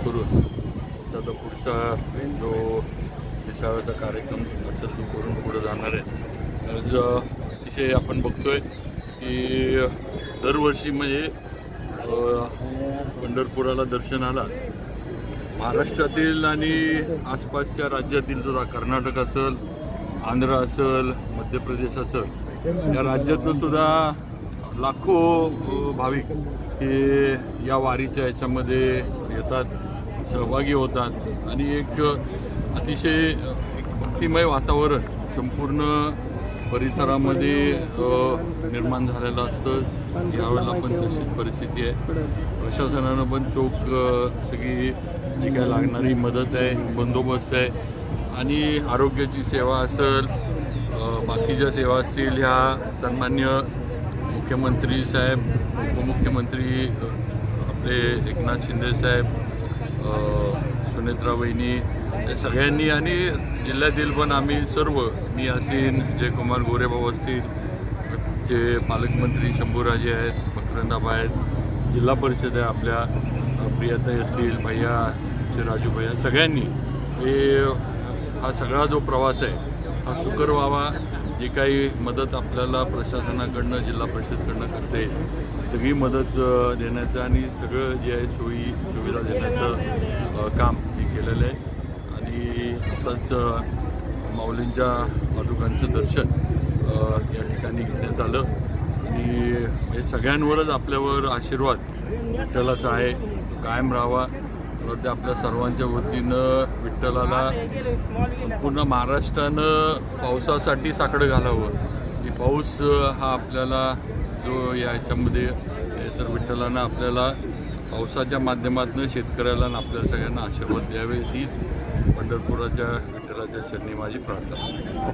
करून त्याचा पुढचा जो विसाव्याचा कार्यक्रम असेल तो करून पुढे जाणार आहे. आज अतिशय आपण बघतोय की दरवर्षी म्हणजे पंढरपुराला दर्शनाला महाराष्ट्रातील आणि आसपासच्या राज्यातील जो कर्नाटक असेल, आंध्र असेल, मध्य प्रदेश असेल, या राज्यातून सुद्धा लाखो भाविक हे या वारीच्या याच्यामध्ये येतात, सहभागी होतात आणि एक अतिशय एक भक्तिमय वातावरण संपूर्ण परिसरामध्ये निर्माण झालेलं असतं. यावेळेला पण तशीच परिस्थिती आहे. प्रशासनानं पण चोख सगळी जी काय लागणारी मदत आहे, बंदोबस्त आहे आणि आरोग्याची सेवा असेल, बाकीच्या सेवा असतील, ह्या सन्मान्य मुख्यमंत्री साहेब, उपमुख्यमंत्री आपले एकनाथ शिंदे साहेब, सुनेत्रा वहिनी या सगळ्यांनी आणि जिल्ह्यातील पण आम्ही सर्व, मी असीन, जयकुमार गोरेभाऊ असतील, जे पालकमंत्री शंभूराजे आहेत, मकरंदाबा आहेत, जिल्हा परिषद आहे आपल्या प्रियाताई असतील, भैया राजू भैया, सगळ्यांनी हा सगळा जो प्रवास आहे हा सुकर व्हावा. जी काही मदत आपल्याला प्रशासनाकडनं, जिल्हा परिषदकडनं करता येईल सगळी मदत देण्याचं आणि सगळं जे आहे सोयी सुविधा देण्याचं काम हे केलेलं आहे. आणि आताच माऊलींच्या पादुकांचं दर्शन या ठिकाणी घेण्यात आलं आणि हे सगळ्यांवरच आपल्यावर आशीर्वाद विठ्ठलाचा आहे, कायम राहावा. ते आपल्या सर्वांच्या वतीनं विठ्ठलाला संपूर्ण महाराष्ट्रानं पावसासाठी साकडं घालावं. की पाऊस हा आपल्याला जो याच्यामध्ये तर विठ्ठलानं आपल्याला पावसाच्या माध्यमातून शेतकऱ्याला आणि आपल्या सगळ्यांना आशीर्वाद द्यावे, हीच पंढरपुराच्या विठ्ठलाच्या चरणी माझी प्रार्थना.